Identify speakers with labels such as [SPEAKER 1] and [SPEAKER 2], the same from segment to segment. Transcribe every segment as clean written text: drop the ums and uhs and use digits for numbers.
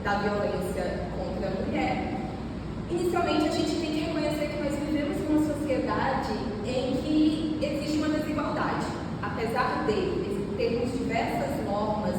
[SPEAKER 1] da violência contra a mulher. Inicialmente, a gente tem que reconhecer que nós vivemos uma sociedade em que existe uma desigualdade. Apesar de termos diversas normas,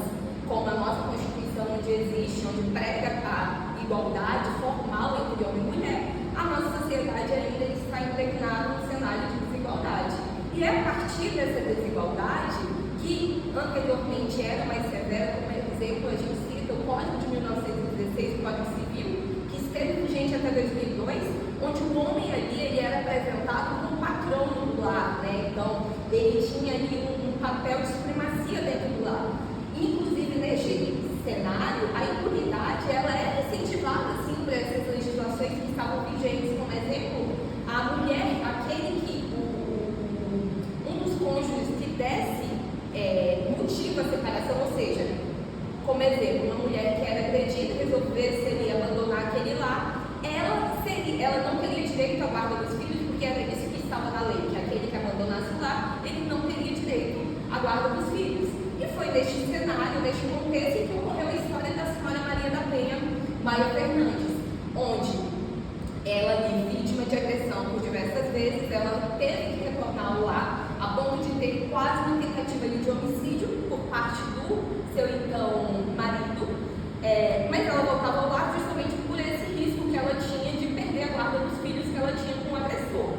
[SPEAKER 1] como a nossa Constituição, onde existe, onde prega a igualdade formal entre homem e mulher, a nossa sociedade ainda está impregnada num cenário de desigualdade. E é a partir dessa desigualdade, que anteriormente era mais severa, como exemplo, a gente cita o Código de 1916, o Código Civil, que esteve vigente até 2002, onde o homem ali ele era apresentado como patrono do lar, né? Então, ele tinha ali um papel de supremacia dentro do lar. Inclusive, neste cenário, a impunidade ela era incentivada assim, por essas legislações que estavam vigentes. Como exemplo, a mulher, aquele que um dos cônjuges que desse motivo à separação, ou seja, como exemplo, uma mulher que era agredida resolvesse ali abandonar aquele lar, ela não teria direito à guarda dos filhos, porque era isso que estava na lei, que aquele que abandonasse o lar, ele não teria direito à guarda dos filhos. E foi neste cenário, neste contexto, que ocorreu a história da senhora Maria da Penha Maia Fernandes, onde ela, ali, vítima de agressão por diversas vezes, ela teve que retornar ao lar, a ponto de ter quase uma tentativa de homicídio por parte do seu então marido, mas ela voltava ao lar justamente por esse risco que ela tinha de perder a guarda dos filhos que ela tinha com o agressor.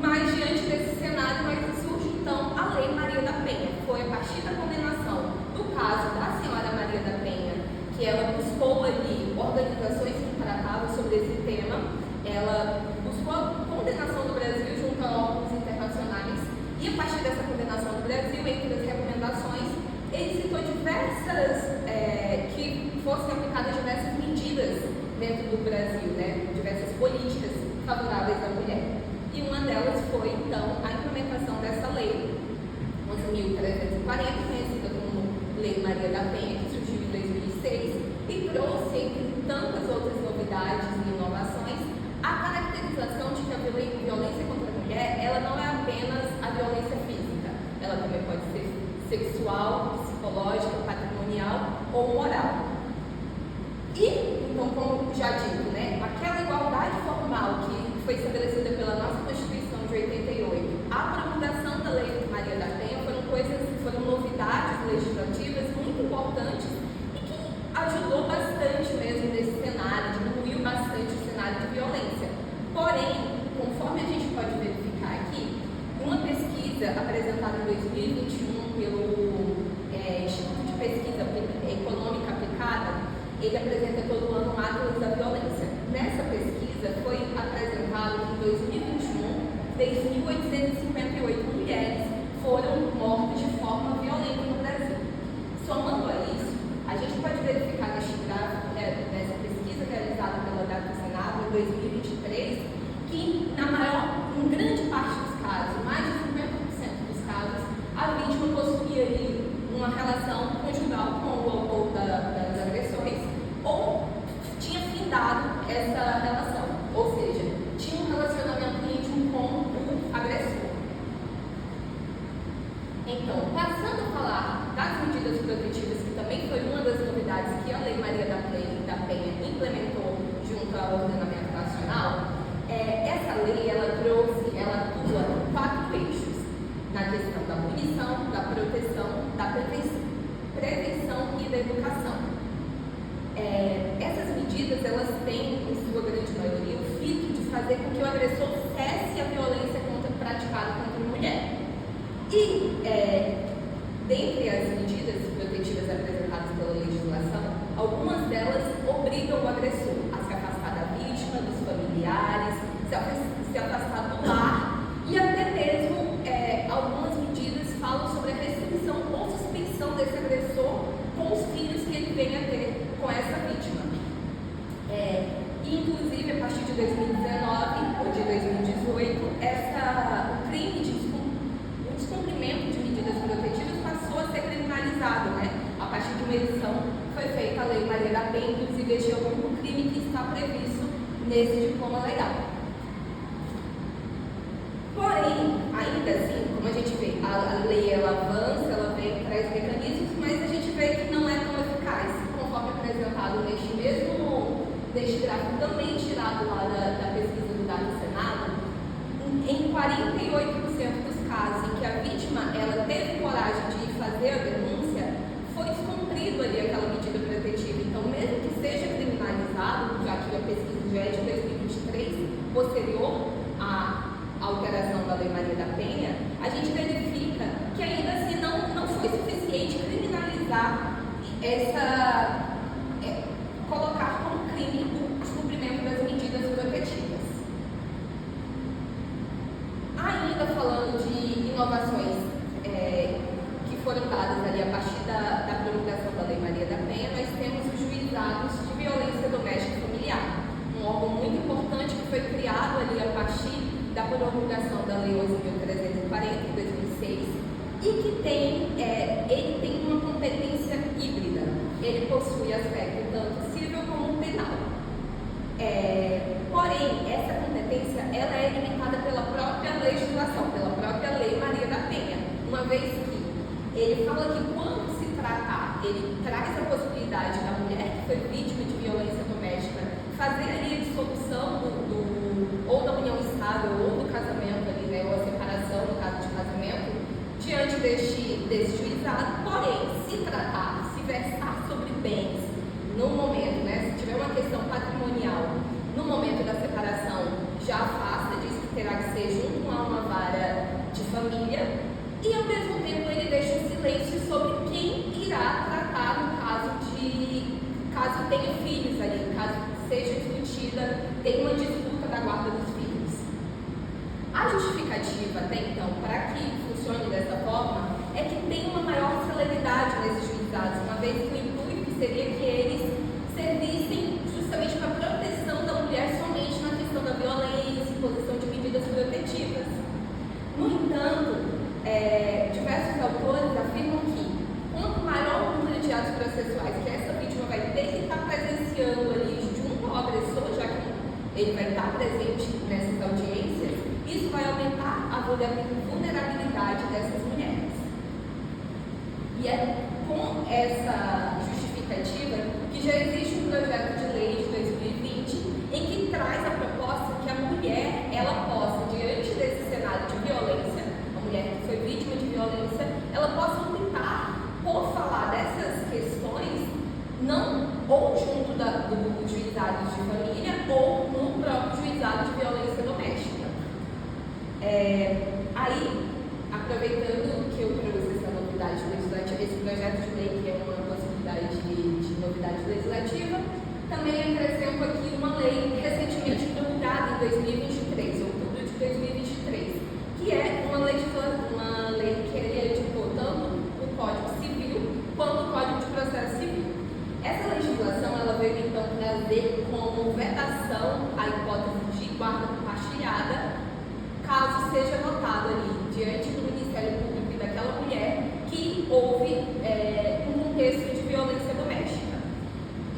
[SPEAKER 1] Mas diante desse cenário, surge então a Lei Maria da Penha. Foi a partir da condenação do caso da senhora Maria da Penha que ela buscou ali organizações que tratavam sobre esse tema, ela buscou a condenação do Brasil junto a órgãos internacionais, e a partir dessa condenação do Brasil, entre as recomendações, ele citou que fossem aplicadas diversas medidas dentro do Brasil, né? Diversas políticas favoráveis à mulher. E uma delas foi, então, a implementação dessa lei, 11.340, conhecida como Lei Maria da Penha, que surgiu em 2006 e trouxe, entre tantas outras novidades e inovações, a caracterização de que a violência contra a mulher, ela não é apenas a violência física, ela também pode ser sexual, psicológica, patrimonial ou moral. E, então, como já dito, né, aquela igualdade formal que foi estabelecida pela nossa Constituição de 88, a promulgação da Lei Maria da Penha foram novidades legislativas muito importantes e que ajudou bastante mesmo nesse cenário, diminuiu bastante o cenário de violência. Porém, conforme a gente pode verificar aqui, uma pesquisa apresentada em 2021 pelo Instituto de Pesquisa Econômica Aplicada, ele apresenta todo ano um Atlas da Violência. Nessa pesquisa foi apresentado que em 2021, 3.858 mulheres foram mortas de forma violenta no Brasil. Somando a isso, a gente pode verificar neste gráfico, nessa pesquisa realizada pela Data Senado em 2023, que em grande parte dos casos, mais de 50% dos casos, a vítima possuía ali uma relação conjugal com o autor das agressões ou tinha findado essa relação, ou seja, tinha um relacionamento íntimo com o agressor. Então, passando a falar das medidas protetivas, que também foi uma das novidades que a Lei Maria da Penha implementou junto ao ordenamento nacional, essa lei ela atua em 4 eixos, na questão da punição, da proteção, da prevenção e da educação. Essas medidas elas têm, em sua grande maioria, o fito de fazer com que o agressor cesse a violência praticada contra a mulher. E, dentre as medidas protetivas apresentadas pela legislação, algumas delas obrigam o agressor a se afastar da vítima, dos familiares, se afastar do lar, e até mesmo algumas medidas falam sobre a restrição ou suspensão desse agressor com os filhos que ele venha a ter com essa vítima. Inclusive, a partir de 2019 ou de 2018, o crime de descumprimento de medidas protetivas passou a ser criminalizado, né? A partir de uma edição foi feita a Lei Maria da Penha, inclusive este é o único crime que está previsto nesse diploma legal. Porém, ainda assim, como a gente vê, a lei ela avança, ela traz mecanismos, mas a gente vê que não é tão eficaz, conforme apresentado criminalizar colocar como crime o descumprimento das medidas protetivas. Ainda falando de inovações que foram dadas ali a partir da promulgação da Lei Maria da Penha, nós temos os juizados de violência doméstica e familiar, um órgão muito importante que foi criado ali a partir da promulgação da Lei 11.340 de 2006 e que ele tem uma competência híbrida. Ele possui aspecto tanto civil como penal. Porém, essa competência ela é limitada pela própria legislação, pela própria Lei Maria da Penha, uma vez que ele fala que quando se tratar, ele traz a possibilidade da mulher que foi vítima de violência doméstica fazer ali a dissolução ou da união estável ou do casamento ali, né, ou a separação no caso de casamento, diante desse juizado. Porém, se tratar, se versar sobre bens no momento, né, se tiver uma questão patrimonial no momento da separação, já afasta, diz que terá que ser junto a uma vara de família, e ao mesmo tempo ele deixa um silêncio sobre quem irá tratar no caso tenha filhos ali, caso seja discutida, tenha uma disputa da guarda dos filhos. A justificativa até então para que funcione dessa forma é que tem uma maior celeridade nesses juizados, uma vez que o intuito seria que eles servissem justamente para a proteção da mulher somente na questão da violência, imposição de medidas protetivas. No entanto, diversos autores afirmam que quanto maior o número de atos processuais que essa vítima vai ter que estar presenciando ali junto ao agressor, já que ele vai estar presente nessas audiências, isso vai aumentar a vulnerabilidade dessas mulheres. E é com essa justificativa que já existe um projeto de lei de 2020 em que traz a proposta que a mulher ela possa, diante desse cenário de violência, a mulher que foi vítima de violência, ela possa optar por falar dessas questões não ou junto do juizado de família ou no próprio juizado de violência doméstica. Aí, aproveitando que eu trouxe essa novidade legislativa, esse projeto de lei que é uma possibilidade de novidade legislativa, também acrescento aqui uma lei recentemente promulgada em 2023, outubro de 2023, que é uma lei que ele editou tanto o Código Civil quanto o Código de Processo Civil. Essa legislação ela veio então trazer como vedação a hipótese de guarda compartilhada, caso seja notado ali, diante do Ministério Público e daquela mulher, que houve um contexto de violência doméstica.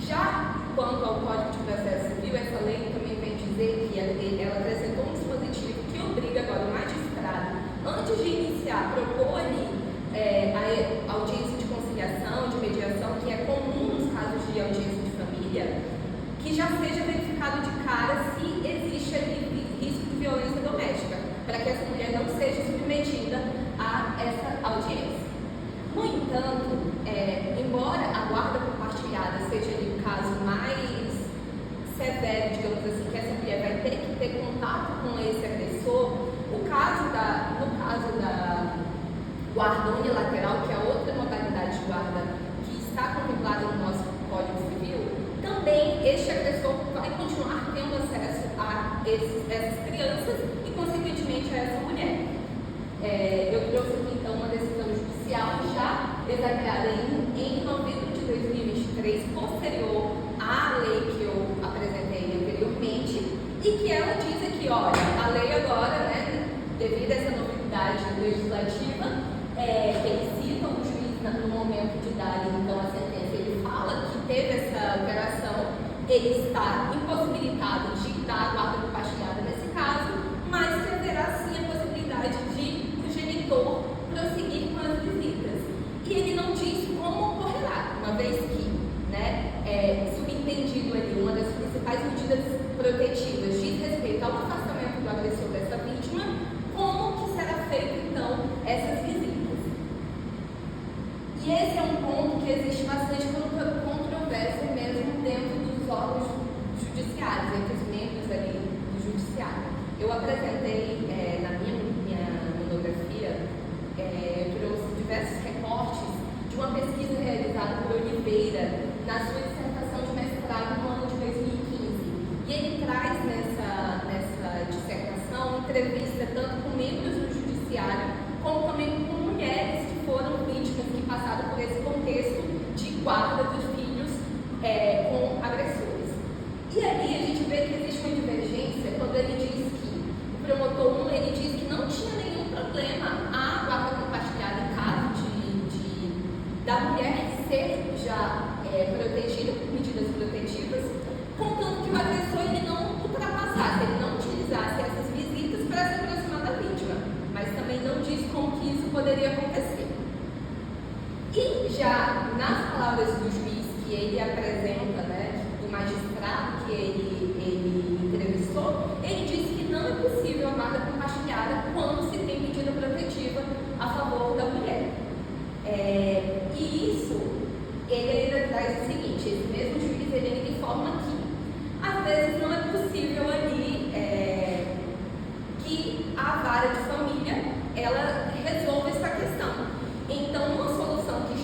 [SPEAKER 1] Já quanto ao Código de Processo Civil, essa lei também vem dizer que ela apresentou um dispositivo que obriga agora o magistrado, antes de iniciar, propor ali a audiência de conciliação, de mediação, que é comum nos casos de audiência de família, que já seja verificado de cara se existe ali risco de violência doméstica, para que essa mulher não seja submetida a essa audiência. No entanto, embora a guarda compartilhada seja ali o caso mais severo, digamos assim, que essa mulher vai ter que ter contato com esse agressor, no caso da guarda unilateral, que é outra modalidade de guarda que está contemplada no nosso Código Civil, também este agressor vai continuar tendo acesso a essas crianças e, consequentemente, a essa mulher. Eu trouxe aqui, então, uma decisão judicial já exagerada em novembro de 2023, posterior à lei que eu apresentei anteriormente, e que ela diz aqui, olha, a lei agora, né, devido a essa novidade legislativa, que ele cita o juiz no momento de dar então a sentença, ele fala que teve essa alteração, ele está impossibilitado de dar a guarda compartilhada nesse caso, mas que haverá sim a possibilidade de o genitor prosseguir com as visitas. E ele não diz como ocorrerá, uma vez que, né, subentendido ali, uma das principais medidas protetivas diz respeito ao afastamento do agressor dessa vítima, como que será feito então essas visitas. E esse é um ponto que existe bastante controvérsia mesmo dentro dos órgãos judiciários, entre os membros ali do judiciário. Eu apresentei na minha monografia, eu trouxe diversos recortes de uma pesquisa realizada guarda dos filhos com agressores. E aí a gente vê que existe uma divergência quando ele diz que, o promotor 1, ele diz que não tinha nenhum problema a guarda compartilhada em caso da mulher ser já protegida por medidas protetivas, contanto que o agressor ele não ultrapassasse, ele não utilizasse essas visitas para se aproximar da vítima, mas também não diz como que isso poderia acontecer. E já nas palavras do juiz que ele apresenta, né, do magistrado que ele entrevistou, ele disse que não é possível a guarda compartilhada quando se tem medida protetiva a favor da mulher. E isso, ele ainda traz o seguinte, esse mesmo juiz ele ainda informa que às vezes não é possível ali que a vara de família ela resolva essa questão. Então, uma solução que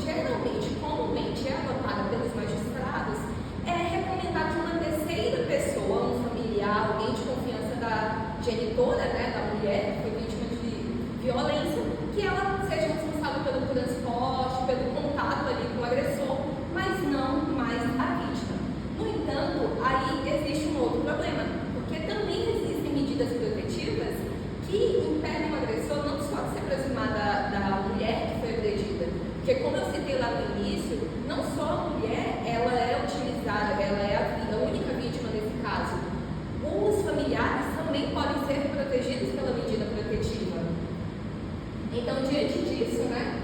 [SPEAKER 1] geralmente, comumente é adotada pelos magistrados é recomendar que uma terceira pessoa, um familiar, alguém de confiança da genitora, né, da mulher que foi vítima de violência, que ela seja responsável pelo transporte, pelo contato ali com o agressor, mas não mais a vítima. No entanto, aí existe um outro problema, porque também existem medidas protetivas que impedem o agressor não só de se aproximar da mulher que foi agredida, porque como eu citei lá no início, não só a mulher, ela é utilizada, ela é a única vítima nesse caso. Os familiares também podem ser protegidos pela medida protetiva. Então, diante disso, né,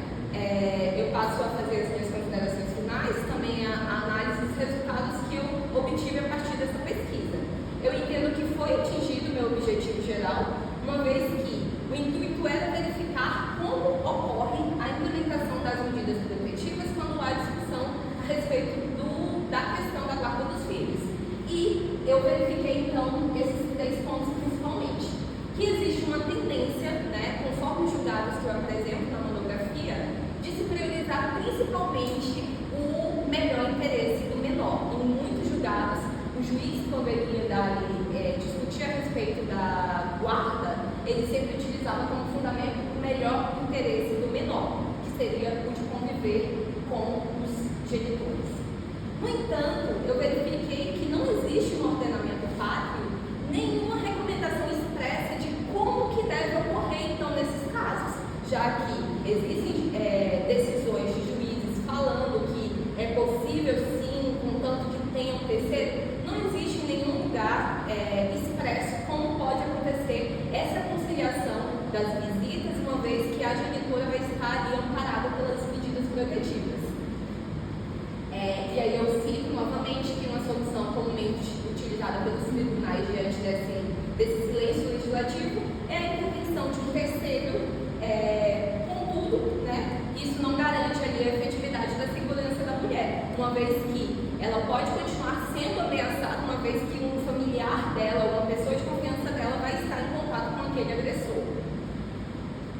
[SPEAKER 1] eu passo a fazer as minhas considerações finais, também a análise dos resultados que eu obtive a partir dessa pesquisa. Eu entendo que foi atingido o meu objetivo geral, uma vez que o intuito era verificar como ocorre a implementação das medidas protetivas quando há discussão a respeito da questão da guarda dos filhos. E eu verifiquei, então, esses 3 pontos principalmente. Que existe uma tendência, né, conforme os julgados que eu apresento na monografia, de se priorizar principalmente o melhor interesse do menor. Em muitos julgados, o juiz, quando ele ia discutir a respeito da guarda, ele sempre utilizava como fundamento o melhor interesse do menor, que seria o de conviver com os genitores. No entanto, eu verifiquei que não existe no ordenamento pátrio nenhuma recomendação expressa de como que deve ocorrer, então, nesses casos, já que existem decisões de juízes falando que é possível, sim, contanto que tenha um terceiro, não existe em nenhum lugar expresso como pode acontecer essa conciliação das visitas, uma vez que a genitora vai estar ali amparada pelas medidas protetivas. E aí eu cito novamente que uma solução comumente utilizada pelos tribunais diante desse silêncio legislativo é a intervenção de um terceiro, contudo, né, isso não garante ali a efetividade da segurança da mulher, uma vez que ela pode continuar sendo ameaçada, uma vez que um familiar dela ou uma pessoa de confiança dela vai estar em contato com aquele agressor.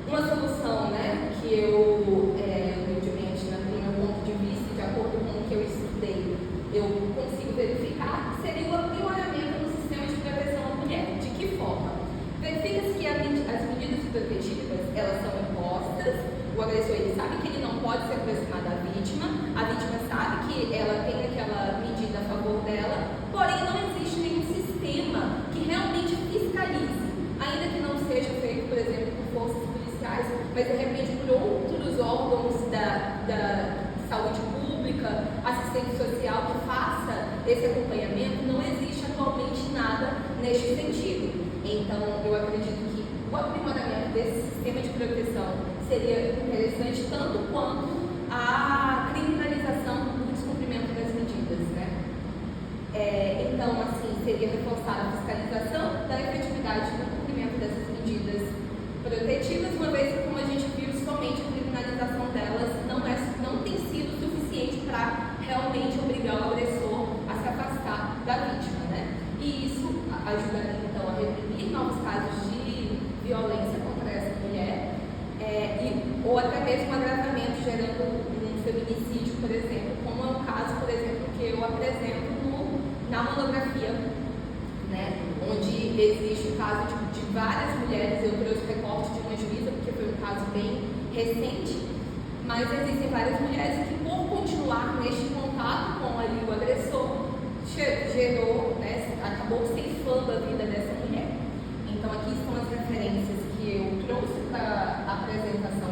[SPEAKER 1] Uma solução, né, que eu, humildemente, no meu ponto de vista, de acordo com o que eu estudei, eu consigo verificar, seria o aprimoramento no sistema de proteção à mulher. De que forma? Verifica-se que as medidas protetivas, elas são impostas, o agressor ele sabe que ele não pode se aproximar da vítima, a vítima sabe que ela tem aquela medida a favor dela, porém não existe nenhum sistema que realmente fiscalize, ainda que não seja feito, por exemplo, por forças policiais, mas de repente por outros órgãos da saúde pública, assistente social que faça esse acompanhamento, não existe atualmente nada neste sentido. Então, eu acredito que o aprimoramento desse sistema de proteção seria interessante tanto quanto a criminalização do descumprimento das medidas, né? Então, assim, seria reforçar a fiscalização da efetividade do cumprimento dessas medidas protetivas, uma vez que, como a gente viu, somente a criminalização delas não tem sido suficiente para realmente obrigar o agressor a se afastar da vítima, né? E isso ajudaria, então, a reprimir novos casos de violência contra essa mulher, ou até mesmo agravamento, gerando um feminicídio, por exemplo, como é o caso, por exemplo, que eu apresento na monografia, né, onde existe o caso de várias mulheres. Eu trouxe o recorte de uma juíza, porque foi um caso bem recente, mas existem várias mulheres que, por continuar continuar neste contato com ali o agressor, gerou, né, acabou ceifando a vida dessa mulher. Então aqui estão as referências que eu trouxe para a apresentação